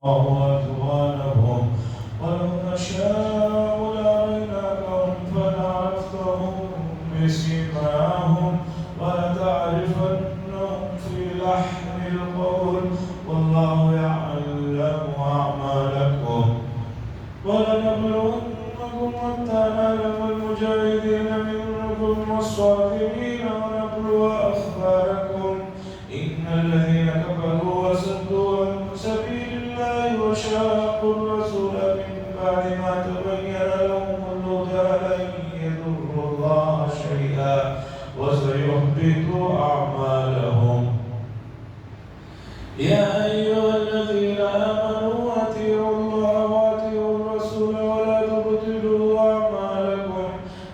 وأزواجهم ولو نشاء لأريناكهم فلعرفتهم بسيماهم ولتعرفنهم في لحن القول والله يعلم أعمالكم ولنبلونكم حتى نعلم المجاهدين منكم والصابرين ونبلو أخباركم إن الذين كفروا وصدوا عن سبيل الله وشاقوا الرسول من بعد ما تبين لهم الهدى لن يضروا الله شيئا وسيحبط أعمالهم يا أيها الذين آمنوا أطيعوا الله وأطيعوا الرسول ولا تبطلوا أعمالكم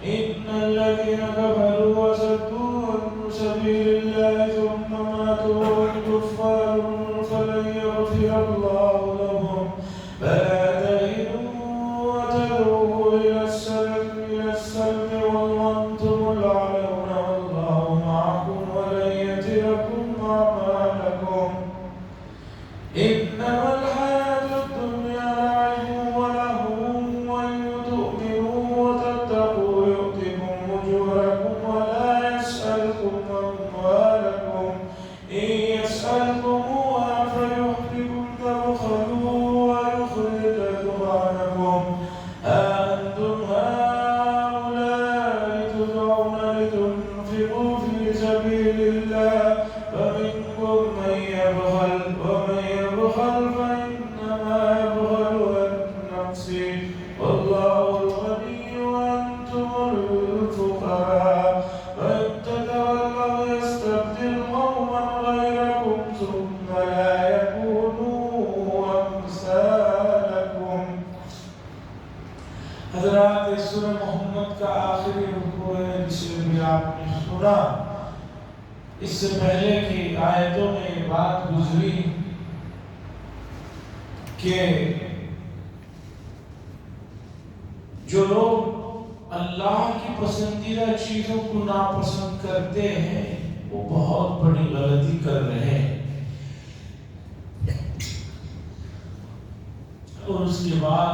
إن الذين كفروا وصدوا عن سبيل الله ثم ماتوا وهم كفار فلن يغفر الله لهم فلا تهنوا وتدعوا إلى السلم وأنتم الأعلون والله معكم ولن يتركم أعمالكم إنما الحياة الدنيا لعب ولهو وإن تؤمنوا وتتقوا يؤتكم أجوركم ولا يسألكم أموالكم إن يسألكموها فيحفكم تبخلوا ويخرج أضغانكم ها أنتم هؤلاء تدعون لتنفقوا في سبيل الله فمنكم من يبخل ومن يبخل فإنما يبخل عن نفسه والله الغني وأنتم الفقراء وإن تتولوا يستبدل قوما غيركم ثم لا يكونوا أمثالكم. حضرات سورہ محمد کا آخری رکوع ہے جسے بھی آپ نے سنا. اس سے پہلے کی آیتوں میں یہ بات گزری کہ جو لوگ اللہ کی پسندیدہ چیزوں کو ناپسند کرتے ہیں وہ بہت بڑی غلطی کر رہے ہیں. اور اس کے بعد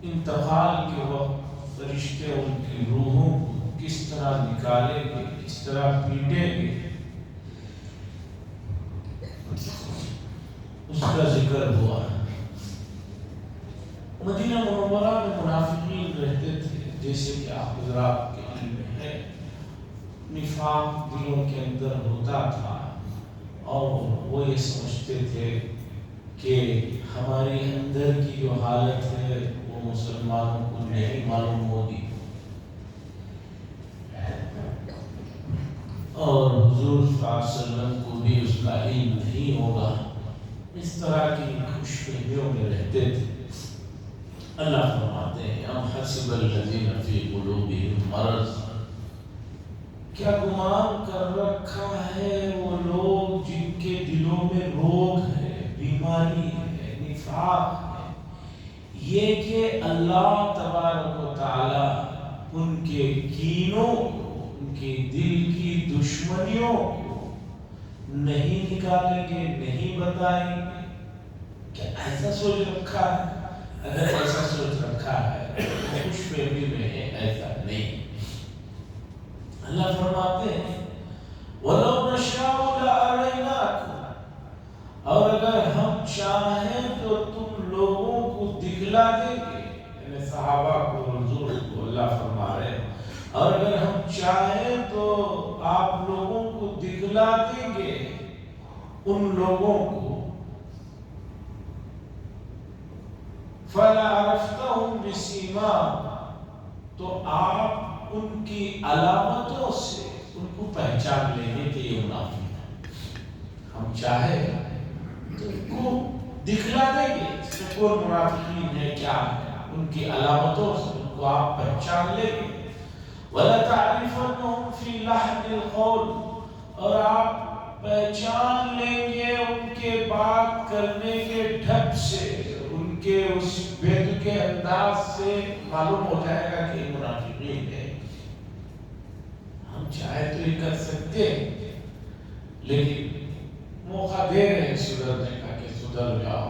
انتقال کے وقت فرشتے ان کی روحوں کو کس طرح نکالیں گے, کس طرح پیٹیں گے, اس کا ذکر ہوا. مدینہ منورہ میں منافقین رہتے تھے, جیسے کہ آپ حضرات کے علم میں ہے. نفاق دلوں کے اندر ہوتا تھا اور وہ یہ سمجھتے تھے کہ ہماری اندر کی جو حالت ہے وہ مسلمانوں کو نہیں معلوم ہوگی اور حضور صلی اللہ علیہ وسلم کو بھی اس کا علم نہیں ہوگا. اس طرح کی خوش فہمیوں میں رہتے تھے. اللہ فرماتے ہیں ام حسب الذین فی قلوبہم مرض, کیا گمان کر رکھا ہے وہ لوگ جن کے دلوں میں روگ ہے, بیماری ہے, نفاق ہے, یہ کہ اللہ تبارک و تعالی ان کے کینوں, ان کے دل کی دشمنیوں نہیں نکالیں گے, نہیں بتائیں گے. کیا ایسا سوچ رکھا ہے؟ اگر ایسا سوچ رکھا ہے تو خوش فہمی میں ہے, ایسا نہیں. اللہ فرماتے ہیں وَلَوْ نَشَاءُ لَأَرَيْنَاكُمْ, اور اگر ہم چاہیں تو تم لوگوں کو دکھلا دیں گے. یعنی صحابہ کو, حضور کو اللہ فرما رہے ہیں اور اگر ہم چاہیں تو آپ لوگوں کو دکھلا دیں گے ان لوگوں کو. فَلَعَرَفْتَهُمْ بِسِيمَاهُمْ, تو آپ ان کی علامتوں سے ان کو پہچان لیں گے کہ یہ منافق ہے. ہم چاہیں تو ان کو دکھلا دیں گے اس میں کون منافقین ہے, کیا ہے, ان کی علامتوں سے ان کو آپ پہچان لیں گے. وَلَتَعْرِفَنَّهُمْ فِي لَحْنِ الْقَوْلِ, اور آپ پہچان لیں گے ان کے بات کرنے کے ڈھب سے, ان کے اس بید کے انداز سے معلوم ہو جائے گا کہ یہ منافقین ہے. ہم چاہے تو یہ کر سکتے ہیں لیکن موقع دے رہے ہیں سدھرنے کا کہ سدھر جاؤ,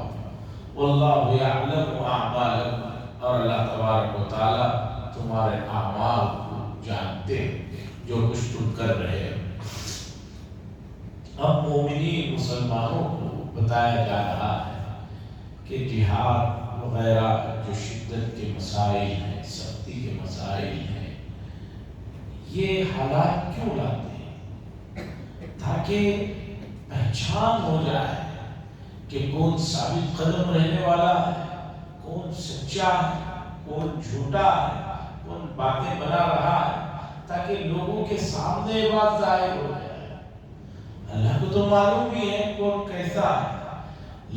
واللہ یعلم اعمالکم، اور اللہ تبارک و تعالیٰ تمہارے اعمال کو جانتے ہیں، جو کچھ تم کر رہے ہو۔ اب مومنین مسلمانوں کو بتایا جا رہا ہے کہ جہاد وغیرہ جو شدت کے مسائل ہیں، سختی کے مسائل ہیں، یہ حالات کیوں لاتے ہیں؟ تاکہ پہچان ہو جائے کہ کون ثابت قدم رہنے والا ہے، کون سچا ہے، کون جھوٹا ہے، کون باتیں بنا رہا ہے، تاکہ لوگوں کے سامنے یہ بات ظاہر ہو جائے۔ اللہ کو تو معلوم بھی ہے کون کیسا ہے،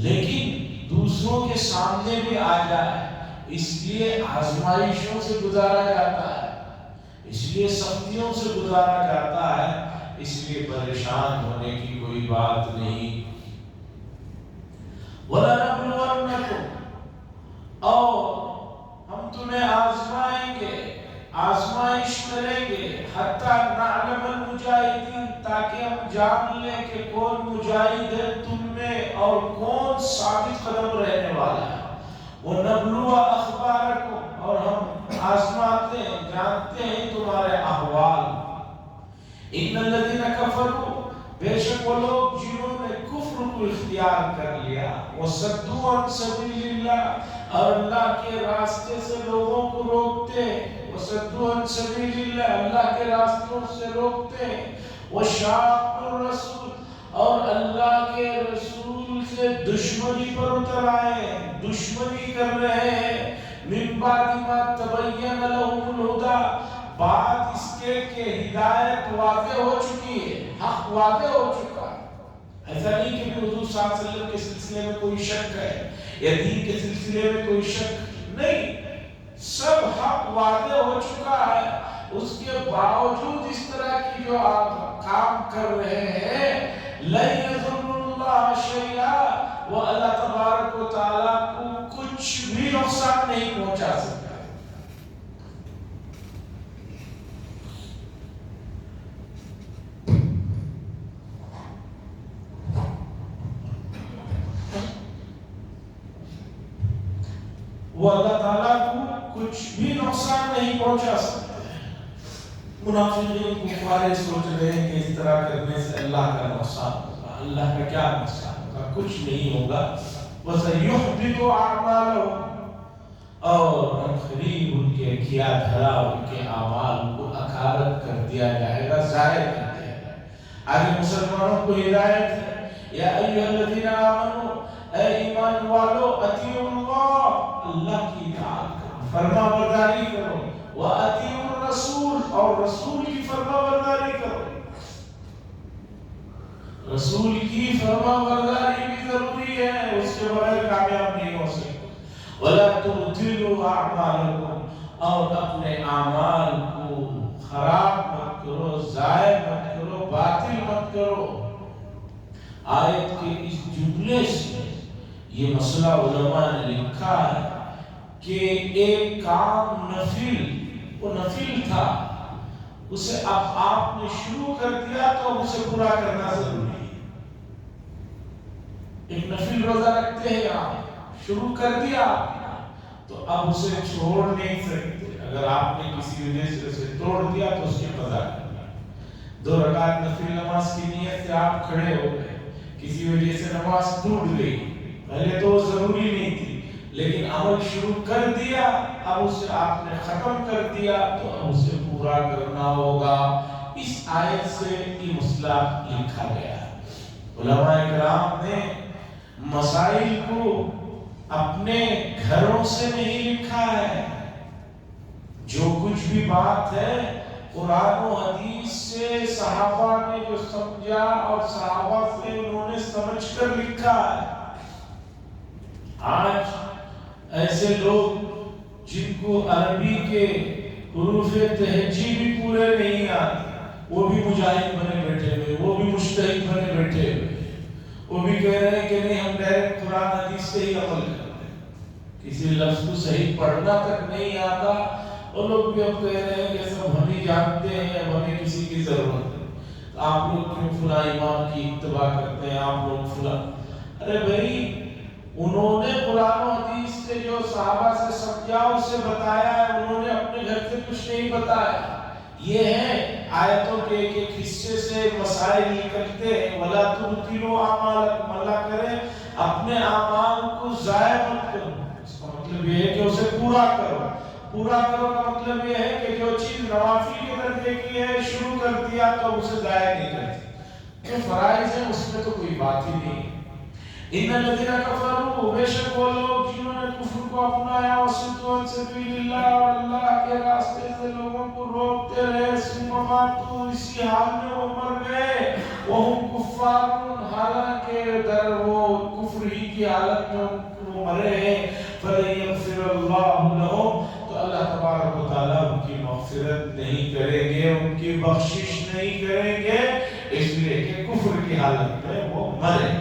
لیکن دوسروں کے سامنے بھی آ جائے، اس لیے آزمائشوں سے گزارا جاتا ہے، اس لیے سختیوں سے گزارا جاتا ہے، اس لیے پریشان ہونے کی کوئی بات نہیں۔ وَلَنَبْلُوَنَّكُمْ، اور ہم تمہیں آزمائیں گے، آزمائش کریں گے، حَتَّى نَعْلَمَ الْمُجَاہِدِينَ، تاکہ ہم جان لیں کہ کون مجاہد ہے تم میں اور کون ثابت قدم رہنے والا ہے۔ وَنَبْلُوَ أَخْبَارَكُمْ، اور ہم آزماتے ہیں، جانتے ہیں تمہارے احوال۔ إِنَّ الَّذِينَ كَفَرُوا، بے شک وہ لوگ جنہوں نے کفر کو اختیار کر لیا، وَصَدُّوا عَن سَبِيلِ اللَّهِ، اور اللہ کے راستے سے لوگوں کو روکتے، وَصَدُّوا عَن سَبِيلِ اللَّهِ، اللہ کے راستوں سے روکتے، وَشَاقُّوا الرَّسُولَ، اور اللہ کے رسول سے دشمنی پر اتر آئے، دشمنی کر رہے ہیں، مِن بَعْدِ مَا تَبَيَّنَ لَهُمُ الْهُدَىٰ، بات اس کے کہ ہدایت واضح ہو چکی ہے، حق واضح ہو چکا ہے۔ ایسا نہیں کہ حضور صلی اللہ علیہ وسلم کے سلسلے میں کوئی شک ہے یا دین کے سلسلے میں کوئی شک نہیں، سب حق واضح ہو چکا ہے، اس کے باوجود اس طرح کی جو آپ کام کر رہے ہیں، لَن يَضُرُّوا اللَّهَ شَيْئًا، وہ اللہ تبارک و تعالیٰ کو کچھ بھی نقصان نہیں پہنچا سکتا۔ وہ اللہ تعالیٰ کو کچھ بھی نقصان نہیں پہنچا سکتے۔ منافقین کفار سوچ رہے ہیں کہ اس طرح کرنے سے اللہ کا نقصان ہوگا، اللہ کا کیا نقصان ہوگا؟ کچھ نہیں ہوگا۔ وَسَيُحْبِطُ أَعْمَالَهُمْ، اور عنقریب ان کے کیا دھرا، ان کے اعمال کو اکارت کر دیا جائے گا، ضائع کر دیا جائے گا۔ آگے مسلمانوں کو ہدایت ہے، یا ایھا الذین آمنوا، اے ایمان والو، اطیعوا اللہ، اللہ کی اطاعت کرو، فرما برداری کرو، وَأَطِيعُوا الرَّسُولَ، اور رسول کی فرما برداری کرو۔ رسول کی فرما برداری بھی ضروری ہے، اس کے بغیر کامیاب نہیں ہو سکتے۔ وَلَا تُبْطِلُوا أَعْمَالَكُمْ، اور اپنے اعمال کو خراب مت کرو، ضائع مت کرو، باطل مت کرو۔ آیت کے اس جملے سے یہ مسئلہ علماء نے لکھا ہے کہ ایک کام نفل، وہ نفل تھا، اسے اب آپ نے شروع کر دیا تو اسے پورا کرنا ضروری ہے۔ ایک نفل روزہ رکھتے ہیں آپ، شروع کر دیا تو اب اسے چھوڑ نہیں سکتے، اگر آپ نے کسی وجہ سے اسے توڑ دیا تو اس کی قضا کرنا۔ 2 رکعت نفل نماز کی نیت سے آپ کھڑے ہو گئے، کسی وجہ سے نماز ٹوٹ گئی، پہلے تو ضروری نہیں تھی لیکن عمل شروع کر دیا، اب اسے آپ نے ختم کر دیا تو اب اسے پورا کرنا ہوگا۔ اس آیت سے یہ مسئلہ لکھا گیا ہے۔ علماء کرام نے مسائل کو اپنے گھروں سے نہیں لکھا ہے، جو کچھ بھی بات ہے قرآن و حدیث سے صحابہ نے جو سمجھا اور صحابہ سے انہوں نے سمجھ کر لکھا ہے۔ آج ایسے لوگ جن کو عربی کے حروف تہجی بھی پورے نہیں آتے، وہ بھی مجاہد بنے بیٹھے ہوئے، وہ بھی مجتہد بنے بیٹھے ہوئے، وہ بھی کہہ رہے ہیں کہ نہیں ہم ڈائریکٹ قرآن حدیث سے ہی عمل کرتے ہیں، کسی لفظ کو صحیح پڑھنا تک نہیں آتا، وہ لوگ بھی اب کہہ رہے ہیں کہ سب ہم ہی جانتے ہیں، ہمیں کسی کی ضرورت ہے، آپ لوگ کیوں فلاں امام کی اتباع کرتے ہیں، آپ لوگ فلاں۔ ارے بھائی انہوں نے قرآن و حدیث سے جو صحابہ سے سمجھا اسے بتایا ہے، انہوں نے اپنے گھر سے کچھ نہیں بتایا۔ یہ ہے آیتوں کے ایک ایک حصے سے مسائل نکلتے ہیں۔ وَلَا تُبْطِلُوا أَعْمَالَكُمْ، اللہ کرے اپنے اعمال کو ضائع مت کرو۔ اس کا مطلب یہ ہے کہ اسے پورا کرو۔ پورا کرو کا مطلب یہ ہے کہ جو چیز نوافل کے درجے کی ہے شروع کر دیا تو اسے ضائع نہیں کرتی۔ جو فرائض ہیں اس میں تو کوئی بات ہی نہیں۔ ان الذين كفروا، بے شک وہ لوگ جنہوں نے کفر کو اپنایا، وصدوا عن سبیل اللہ، اور اللہ کے راستے سے لوگوں کو روکتے رہے، ثم ماتوا، اسی حال میں وہ مر گئے، وہم کفار، حالانکہ در وہ کفر ہی کی حالت میں وہ مرے ہیں، فلن یغفر اللہ لہم، تو اللہ تبارک و تعالیٰ ان کی مغفرت نہیں کریں گے، ان کی بخشش نہیں کریں گے، اس لیے کہ کفر کی حالت میں وہ مرے۔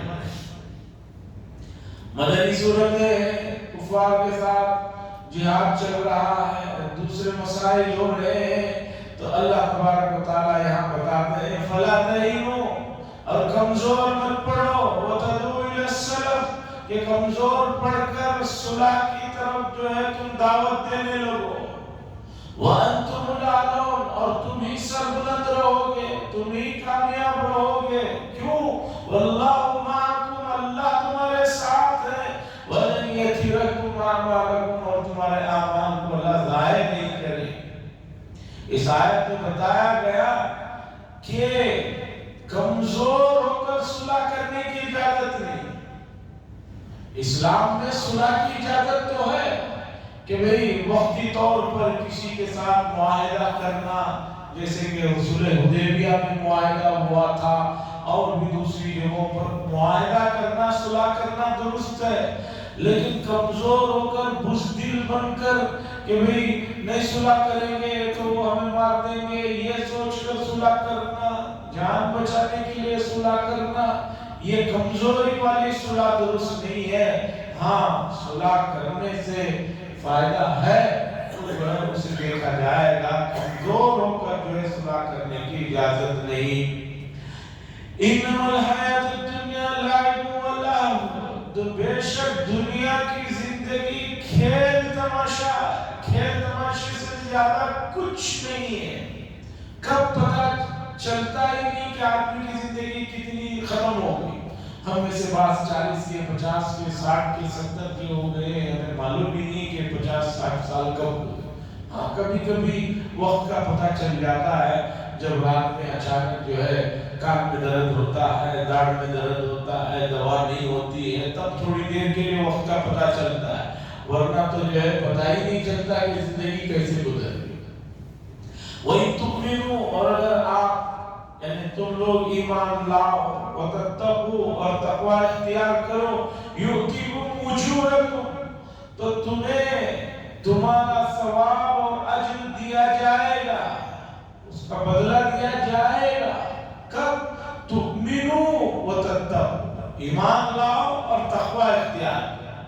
مدنی صورت ہے، کفار کے ساتھ جہاد چل رہا ہے، دوسرے مسائل ہو رہے ہیں، تو اللہ تبارک و تعالیٰ یہاں بتاتے ہیں فَلَا تَهِنُوا، اور کمزور مت پڑو، وَتَدْعُوا إِلَى السَّلَمِ، کہ کمزور پڑھ کر صلح کی طرف جو ہے تم دعوت دینے لگو، وَأَنْتُمُ الْأَعْلَوْنَ، اور تم ہی سربلند رہو گے، تم ہی کامیاب رہو گے، کیوں؟ وَاللَّهُ مَعَكُمْ، اللہ تمہارے ساتھ ہے، وَلَنْ يَتِرَكُمْ أَعْمَالَكُمْ، اور تمہارے اعمال کو اللہ ضائع نہیں کرے۔ اس آیت میں بتایا گیا کہ کمزور ہو کر صلح کرنے کی اجازت نہیں۔ اسلام میں صلح کی اجازت تو ہے کہ بھئی وقتی طور پر کسی کے ساتھ معاہدہ کرنا، جیسے کہ صلح حدیبیہ میں معاہدہ ہوا تھا، اور بھی دوسری جگہوں پر معاہدہ کرنا، صلح کرنا درست ہے، لیکن کمزور ہو کر بزدل بن کر کہ بھئی نہیں صلح کریں گے تو وہ ہمیں مار دیں گے، یہ سوچ کر صلح کرنا، جان بچانے کے لیے صلح کرنا، یہ کمزوری والی صلح درست نہیں ہے۔ ہاں صلح کرنے سے فائدہ ہے، جو ہے اسے دیکھا جائے گا، کمزور ہو کر جو ہے صلح کرنے کی اجازت نہیں۔ انما الحیات الدنیا لعب و لہو، بے شک دنیا کی زندگی کھیل تماشا، کھیل تماشے سے زیادہ کچھ نہیں ہے۔ کب پتہ چلتا ہی نہیں کہ آدمی کی زندگی کتنی ختم ہو گئی۔ ہم میں سے بعض 40 کے، 50 کے، 60 کے، 70 کے ہو گئے، ہمیں معلوم بھی نہیں کہ 50-60 سال کب ہوئے۔ ہاں کبھی کبھی وقت کا پتہ چل جاتا ہے، جب رات میں اچانک جو ہے کان میں درد ہوتا ہے، داڑھ میں درد ہوتا ہے، دوا نہیں ہوتی ہے، تب تھوڑی دیر کے لیے وقت کا پتہ چلتا ہے، ورنہ تو جو ہے پتہ ہی نہیں چلتا کہ زندگی کیسے گزر گئی۔ وَإِن تُؤْمِنُوا، اور اگر آپ یعنی تم لوگ ایمان لاؤ، وَتَتَّقُوا، اور تقوی اختیار کرو، يُؤْتِكُمْ أُجُورَكُمْ، تو تمہیں تمہارا ثواب اور اجر دیا جائے گا، اس کا بدلہ دیا جائے گا۔ کب؟ تُؤْمِنُوا وَتَتَّقُوا، ایمان لاؤ اور تقوی اختیار کرو۔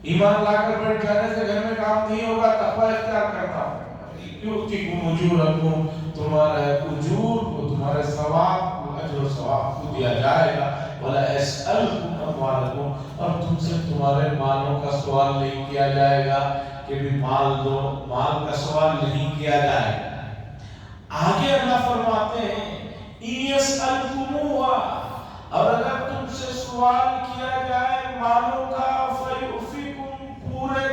ایمان لا کر بیٹھ جانے سے گھر میں کام نہیں ہوگا، تقوی اختیار کرنا ہوگا۔ یؤتکم اجورکم، تمہارے اجور کو، تمہارے ثواب کو، اجر و ثواب کو دیا جائے گا۔ ولا یسألکم اموالکم، اور تم سے تمہارے مالوں کا سوال نہیں کیا جائے گا کہ بھی مال دو، مال کا سوال نہیں کیا جائے گا۔ آگے اللہ فرماتے ہیں یسألکموها، اور اگر تم سے سوال کیا جائے مالوں کا، فیؤفیکم، پورے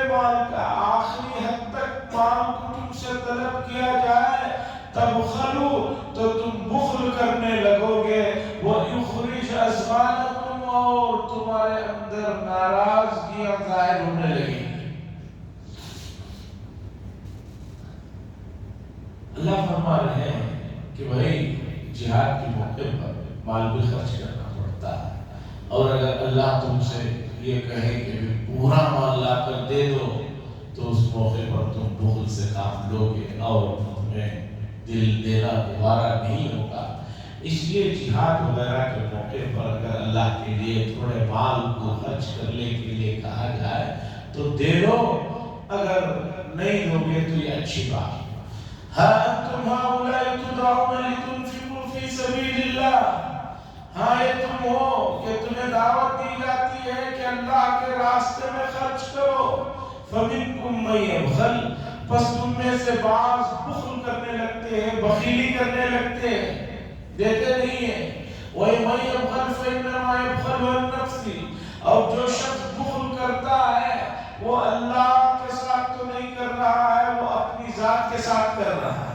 مال کا، آخری حد تک مال کو تم سے طلب کیا جائے، تبخلو، تو تم بخل کرنے لگو گے، وَيُخْرِجْ أَزْغَانَكُمْ، اور تمہارے اندر ناراضگیاں ظاہر ہونے لگیں گی۔ اللہ فرما رہے ہیں کہ بھائی جہاد کے موقع پر مال بھی خرچ کرنا پڑتا ہے، اور اگر اللہ تم سے یہ کہے کہ پورا مال لا کر دے دو تو اس موقع پر تم بخل سے کام لو گے اور تمہیں دل دینا دوبارہ نہیں ہوگا۔ اس لیے جہاد وغیرہ کے موقع پر اگر اللہ کے لیے تھوڑے مال کو خرچ کرنے کے لیے کہا جائے تو دے دو، اگر نہیں دو گے تو یہ اچھی بات ہے۔ ہاں انتم ہؤلاء تدعون لتنفقوا فی سبیل اللہ، ہاں یہ تم ہو کہ تمہیں دعوت دی جاتی ہے کہ اللہ کے راستے میں خرچ کرو. فَمِنْكُمْ مَن يَبْخَلُ، پس تم میں سے بعض بخل کرنے لگتے ہیں، بخیلی کرنے لگتے ہیں، دیتے نہیں ہیں. وَمَن يَبْخَلْ فَإِنَّمَا يَبْخَلُ عَن نَفْسِهِ، اور جو شخص بخل کرتا ہے وہ اللہ کے ساتھ تو نہیں کر رہا ہے، وہ اپنی ذات کے ساتھ کر رہا ہے.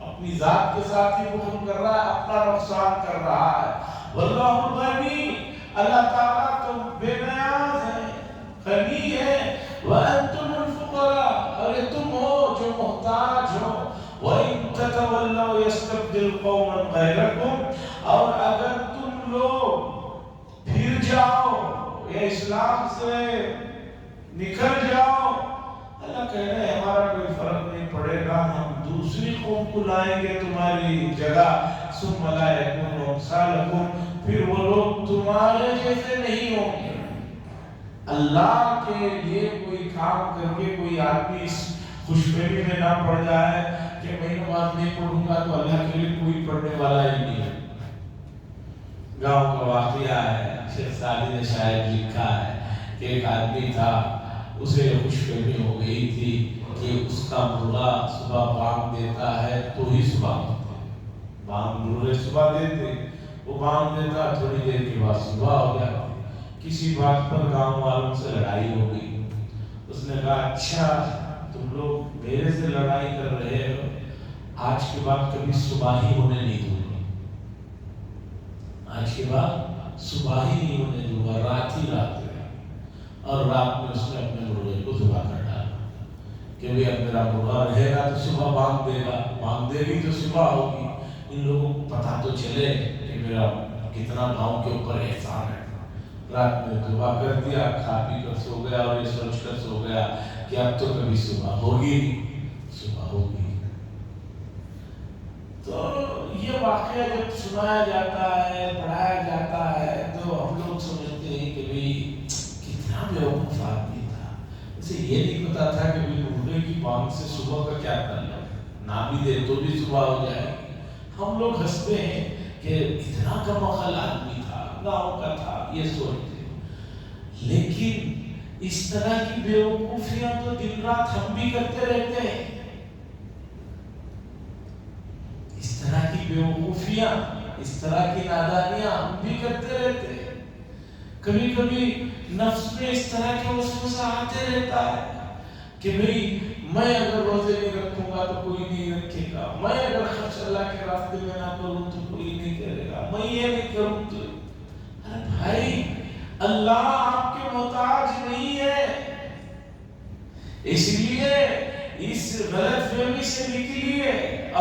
اپنی ذات کے ساتھ ہی بخل کر رہا ہے، اپنا نقصان کر رہا ہے. واللہ الغنی، اللہ تعالیٰ تو بے نیاز ہے، غنی ہے. وانتم الفقراء، اور تم ہو جو محتاج ہو. وَإِن تَتَوَلَّوْا يَسْتَبْدِلْ قَوْمًا غَيْرَكُمْ، اور اگر تم لوگ پھر جاؤ یا اسلام سے نکل جاؤ، اللہ کہہ رہے ہیں ہمارا کوئی فرق نہیں پڑے گا، ہم دوسری قوم کو لائیں گے تمہاری جگہ. ثم لا يكونوا امثالكم، پھر وہ لوگ تمہارے جیسے نہیں ہوں گے. اللہ کے لیے کوئی کام کر کے کوئی آدمی اس خوشفہمی میں نہ پڑ جائے کہ میں نماز نہیں پڑھوں گا تو اللہ کے لیے کوئی پڑھنے والا ہی نہیں ہے. گاؤں کا واقعہ ہے، شیخ سعدی نے شاید لکھا ہے کہ ایک آدمی تھا، اسے خوشفہمی ہو گئی تھی کہ اس کا مرغا صبح بانگ دیتا ہے تو ہی صبح ہوتا ہے. بانگ مرغے صبح دیتے، وہ بانگ دیتا، تھوڑی دیر کے بعد صبح ہو جاتی. کسی بات پر گاؤں والوں سے لڑائی ہو گئی. اس نے کہا اچھا تم لوگ میرے سے لڑائی کر رہے ہو، آج کے بعد کبھی صبح ہی ہونے نہیں دوں گا. آج کے بعد صبح ہی نہیں ہونے دوں گا، رات ہی رات ہے. اور رات میں اس نے اپنے مرغے کو ذبح کر ڈالا کہ اب میرا مرغا رہے گا تو صبح بانگ دے گا، بانگ دے گی تو صبح ہوگی. ان لوگوں کو پتہ تو چلے کہ میرا کتنا گاؤں کے اوپر احسان ہے. رات میں ذبح کر دیا، کھا پی کر سو گیا اور یہ سوچ کر سو گیا کہ اب تو کبھی صبح ہوگی نہیں، صبح ہوگی. تو یہ واقعہ جب سنایا جاتا ہے، پڑھایا جاتا ہے تو ہم لوگ سمجھتے ہیں کہ بھئی کتنا بیوقوف آدمی تھا. اسے یہ نہیں پتا تھا کہ مرغے کی بانگ سے صبح کا کیا تعلق، نہ بھی دے تو بھی صبح ہو جائے گی. ہم لوگ ہنستے ہیں کہ اتنا کم عقل آدمی تھا، گاؤں کا تھا، یہ سوچتے ہیں. لیکن اس طرح کی بیوقوفیاں تو دن رات ہم بھی کرتے رہتے ہیں. اس طرح کی بیوقوفیاں، اس طرح کی نادانیاں ہم بھی کرتے رہتے ہیں. کبھی کبھی نفس میں اس طرح کے وسوسہ آتے رہتا ہے کہ بھئی میں اگر روزے نہیں رکھوں گا تو کوئی نہیں رکھے گا، میں اگر خرچ اللہ کے راستے میں نہ کروں تو کوئی نہیں کرے گا، میں یہ نہیں کروں تو. ارے بھائی اللہ آپ کے محتاج نہیں ہے. اس لیے اس غلط فہمی سے نکلیے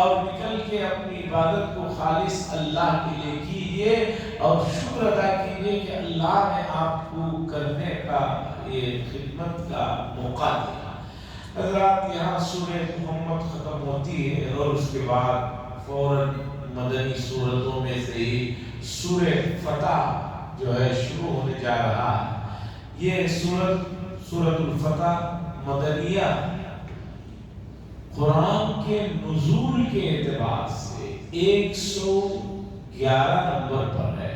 اور نکل کے اپنی عبادت کو خالص اللہ کے لیے کیجیے اور شکر ادا کیجیے کہ اللہ نے آپ کو کرنے کا یہ خدمت کا موقع دیا. حضرات یہاں سورہ محمد ختم ہوتی ہے اور اس کے بعد فوراً مدنی سورتوں میں سے ہی سورہ فتح جو ہے شروع ہونے جا رہا ہے. یہ سورۃ الفتح مدنیہ قرآن کے نزول کے اعتبار سے 111 نمبر پر ہے.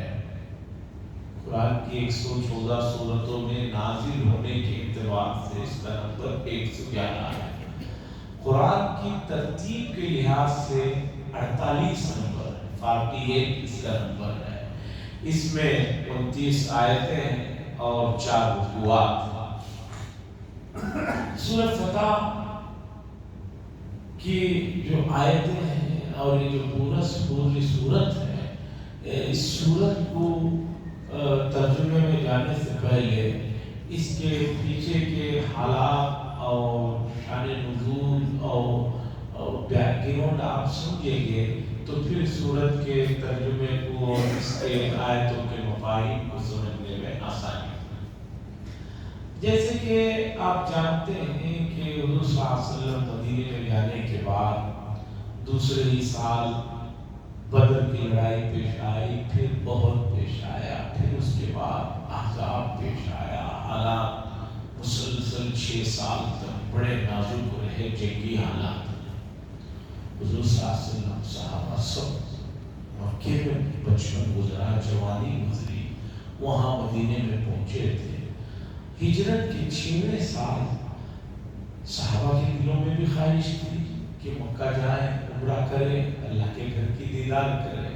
قرآن کی 114 سورتوں میں نازل ہونے کے اعتبار سے اس کا نمبر 111 ہے. قرآن کی ترتیب کے لحاظ سے 48 نمبر ہے، 48 اس کا نمبر ہے. اس میں 29 آیتیں اور 4 رکوعات. سورۃ فتح کی جو آیتیں ہیں اور یہ جو پوری سورت ہے، اس سورت کو ترجمے میں جانے سے پہلے اس کے پیچھے کے حالات اور شان نزول اور بیک گراؤنڈ آپ سمجھیں گے تو پھر سورت کے ترجمے کو اور اس کے آیتوں کے مفاہیم کو سمجھنے میں آسانی. جیسے کہ آپ جانتے ہیں کہ حضور صلی اللہ علیہ وسلم مدینے میں جانے کے بعد دوسرے ہی سال بدر کی لڑائی پیش آئی، پھر بہت پیش آیا، پھر اس کے بعد احزاب پیش آیا. حالات مسلسل 6 سال تک بڑے نازک رہے، جنگی حالات. حضور صلی اللہ علیہ وسلم صحابہ سب مکے میں بچپن گزرا، جوانی گزری، وہاں مدینے میں پہنچے تھے۔ ہجرت کے 6ویں سال صحابہ کے دلوں میں بھی خواہش تھی کہ مکہ جائیں، عمرہ کریں، اللہ کے گھر کی دیدار کریں۔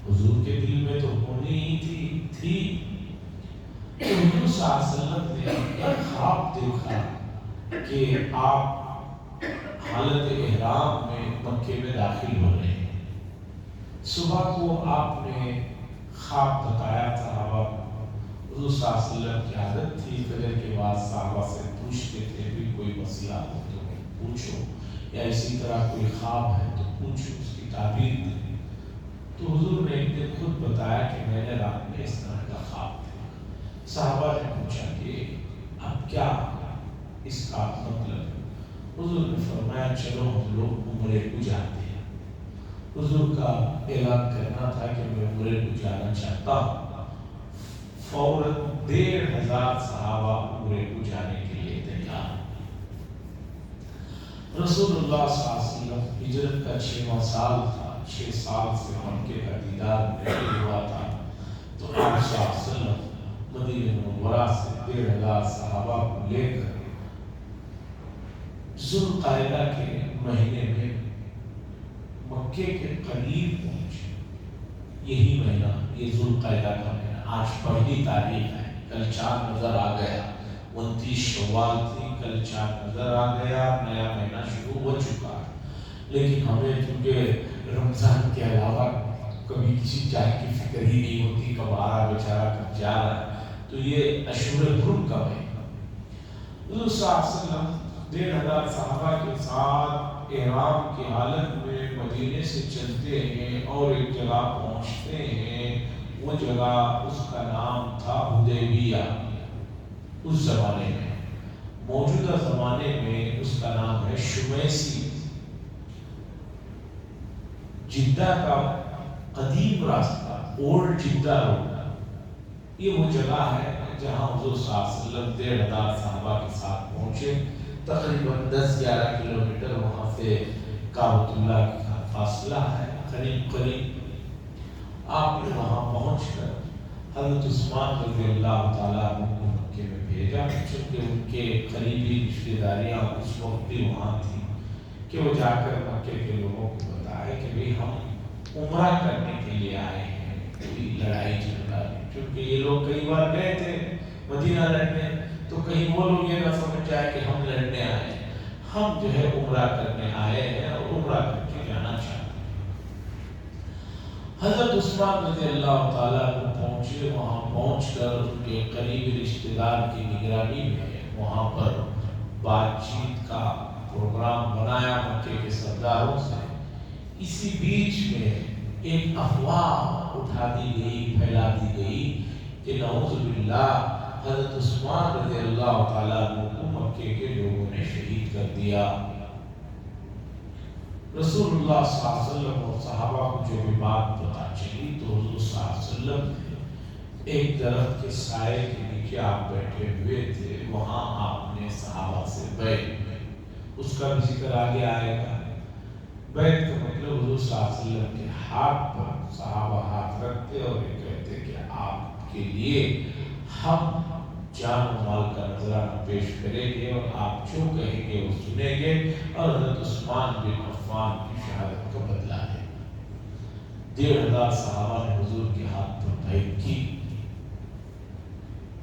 حضور کے دل میں تو ہونی ہی تھی۔ حضور صلی اللہ علیہ وسلم نے ایک خواب دیکھا کہ آپ حالت احرام میں مکے میں داخل ہو رہے ہیں۔ صبح کو آپ نے خواب بتایا صحابہ کو۔ حضور صلی اللہ علیہ وسلم کی عادت تھی فجر کے بعد صحابہ سے پوچھتے تھے بھی کوئی مسئلہ ہو تو پوچھو، یا اسی طرح کوئی خواب ہے تو پوچھو، اس کی تعبیر دیں۔ تو حضور نے ایک دن خود بتایا کہ میں نے رات میں اس طرح کا خواب دیکھا۔ صحابہ نے پوچھا کہ اب کیا اس کا مطلب ہے؟ حضور نے فرمایا چلو ہم لوگ عمرے کو جاتے ہیں۔ حضور کا اعلان کرنا تھا کہ میں عمرے کو جانا چاہتا ہوں۔ فوراً 1500 صحابہ عمرے کو جانے کے لیے تیار۔ رسول اللہ صلی اللہ علیہ وسلم ہجرت کا 6واں سال تھا، 6 سال سے مکے کا دیدار نہیں ہوا تھا، تو آپ صلی اللہ علیہ وسلم مدینہ منورہ سے 1500 صحابہ کو لے کر ذوالقعدہ کے مہینے میں مکے کے قریب پہنچے۔ یہی مہینہ، یہ ذوالقعدہ کا مہینہ، آج پہلی تاریخ ہے، کل چاند نظر آ گیا، 29 شوال تھی، کل چاند نظر آ گیا، نیا مہینہ شروع ہو چکا ہے۔ لیکن ہمیں چونکہ رمضان کے علاوہ کبھی کسی چائے کی فکر ہی نہیں ہوتی، کب آ رہا بیچارہ کب جا رہا ہے، تو یہ اشہر حرم کا مہینہ۔ حضور صلی اللہ علیہ وسلم 1500 صحابہ کے ساتھ احرام کی حالت میں مدینے سے چلتے ہیں اور ایک جگہ پہنچتے ہیں۔ وہ جگہ، اس کا نام تھا حدیبیہ۔ اس زمانے میں، موجودہ زمانے میں اس کا نام ہے شمیسی۔ جدہ کا قدیم راستہ، اولڈ جدہ روڈ، یہ وہ جگہ ہے جہاں حضور صلی اللہ علیہ وسلم 1500 صحابہ کے ساتھ پہنچے۔ تقریباً 10-11 کلومیٹر وہاں سے کعبۃ اللہ کا فاصلہ ہے، قریب۔ آپ نے وہاں پہنچ کر حضرت عثمان رضی اللہ تعالیٰ عنہ کو مکے میں بھیجا، چونکہ ان کے قریبی رشتہ داریاں اس وقت بھی وہاں تھیں، کہ وہ جا کر مکے کے لوگوں کو بتائے کہ بھئی ہم عمرہ کرنے کے لیے آئے ہیں، کوئی لڑائی جھگڑا نہیں۔ چونکہ یہ لوگ کئی بار گئے تھے مدینہ لڑنے، تو کہیں وہ لوگ یہ نہ سمجھ جائے کہ ہم لڑنے آئے ہیں، ہم جو ہے عمرہ کرنے آئے ہیں اور عمرہ کر کے جانا چاہتے ہیں۔ حضرت عثمان رضی اللہ تعالیٰ کو پہنچے، وہاں پہنچ کر ان کے قریبی رشتہ دار کی نگرانی میں وہاں پر بات چیت کا پروگرام بنایا مکے کے سرداروں سے۔ اسی بیچ میں ایک افواہ اٹھا دی گئی، پھیلا دی گئی کہ نعوذ باللہ حضرت عثمان رضی اللہ تعالیٰ عنہ کو مکے کے لوگوں نے شہید کر دیا۔ رسول اللہ صلی اللہ علیہ وسلم اور صحابہ کو جو بھی بات پتہ چلی تو حضور صلی اللہ علیہ وسلم نے ایک درخت کے سائے کے نیچے آپ بیٹھے ہوئے تھے، وہاں آپ نے صحابہ سے بیعت، اس کا بھی ذکر آگے آئے گا۔ بیعت کا مطلب حضور صلی اللہ علیہ وسلم کے ہاتھ پر صحابہ ہاتھ رکھتے اور یہ کہتے کہ آپ کے لیے ہم جان و مال کا نذرانہ پیش کریں گے اور آپ جو کہیں گے وہ سنیں گے، اور حضرت عثمان بن عفان کی شہادت کا بدلہ ہے۔ 1500 صحابہ نے حضور کے ہاتھ پر بیعت کی،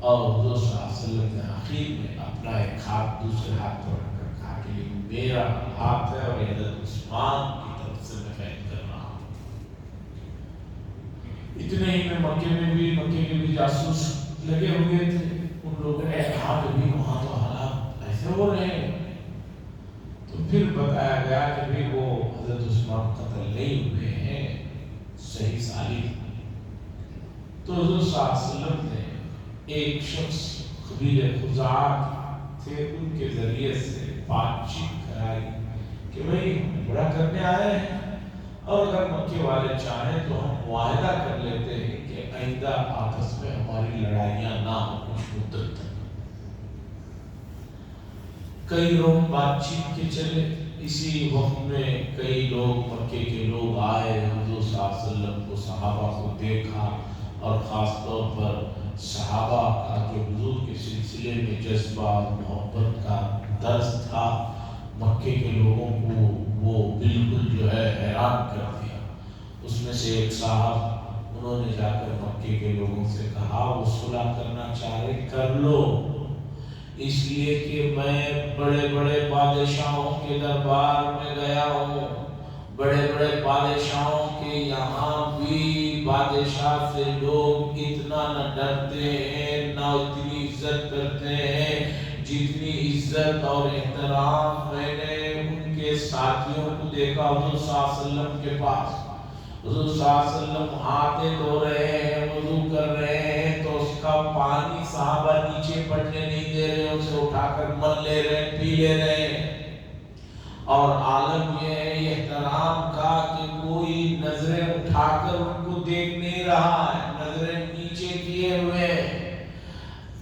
اور حضور صلی اللہ علیہ وسلم نے آخر میں اپنا ایک ہاتھ دوسرے ہاتھ پر رکھ کر کہا کہ یہ میرا ہاتھ ہے اور یہ حضرت عثمان کی طرف سے میں بیعت کر رہا ہوں۔ اتنے ہی میں مکے کے بھی جاسوس لگے ہوئے تھے، ان لوگوں نے کہا کہ بھی وہاں تو حالات ایسے ہو رہے ہیں، تو پھر بتایا گیا کہ بھی وہ حضرت عثمان قتل نہیں ہوئے ہیں، صحیح سالم۔ تو حضور صلی اللہ علیہ وسلم نے ایک شخص قبیلہ خزاعہ تھے، ان کے ذریعے سے بات چیت کرائی کہ بھئی ہم عمرہ کرنے آئے ہیں، اور اگر مکے والے چاہیں تو ہم معاہدہ کر لیتے ہیں کہ آئندہ آپس میں ہماری لڑائیاں نہ ہوں کچھ مدت تک۔ کئی لوگ بات چیت کے چلے، اسی وقت میں کئی لوگ مکے کے لوگ آئے، حضور صلی اللہ علیہ وسلم کو صحابہ کو دیکھا، اور خاص طور پر صحابہ کا جو حضور کے سلسلے میں جذبہ اور محبت کا درس تھا، مکے کے لوگوں کو وہ بالکل جو ہے حیران کر دیا۔ اس میں سے ایک صاحب، انہوں نے جا کر مکے کے لوگوں سے کہا، وہ صلح کرنا چاہے کر لو، اس لیے کہ میں بڑے بڑے بادشاہوں کے دربار میں گیا ہوں، بڑے بڑے بادشاہوں کے یہاں بھی بادشاہ سے لوگ اتنا نہ ڈرتے ہیں، نہ اتنی عزت کرتے ہیں جتنی عزت اور احترام میں نے ان کے ساتھیوں کو دیکھا حضور صلی اللہ علیہ وسلم کے پاس۔ حضور صلی اللہ علیہ وسلم ہاتھ دھو رہے ہیں، وضو کر رہے ہیں، تو اس کا پانی صحابہ نیچے پڑنے نہیں دے رہے، اسے اٹھا کر مل لے رہے ہیں، پی لے رہے ہیں۔ اور عالم یہ ہے احترام کا کہ کوئی نظریں اٹھا کر ان کو دیکھ نہیں رہا ہے، نظریں نیچے کیے ہوئے۔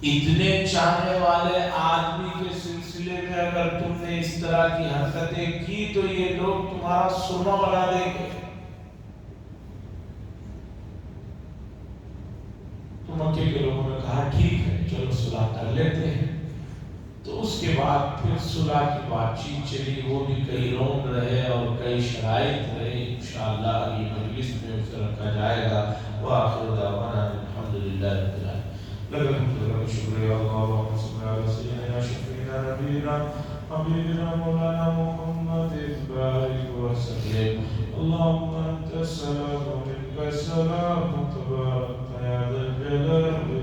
اتنے چاہنے والے آدمی کے سلسلے میں اگر تم نے اس طرح کی حرکتیں کی تو یہ لوگ تمہارا سرما بنا دیں گے۔ تو مکے کے لوگوں نے کہا ٹھیک ہے، چلو صلح کر لیتے ہیں۔ تو اس کے بعد پھر صلح کی بات چیت چلی، وہ بھی کئی راؤنڈ رہے اور کئی شرائط رہے، انشاءاللہ اگلی مجلس میں اسے رکھا جائے گا۔ وآخر دعوانا الحمدللہ رب العالمین۔ لک الحمد شکریہ اللہم صلی علی سیدنا شفیعنا نبینا حبیبنا مولانا محمد بارک وسلم۔ اللہم انت السلام و منک السلام تبارک یا ذا الجلال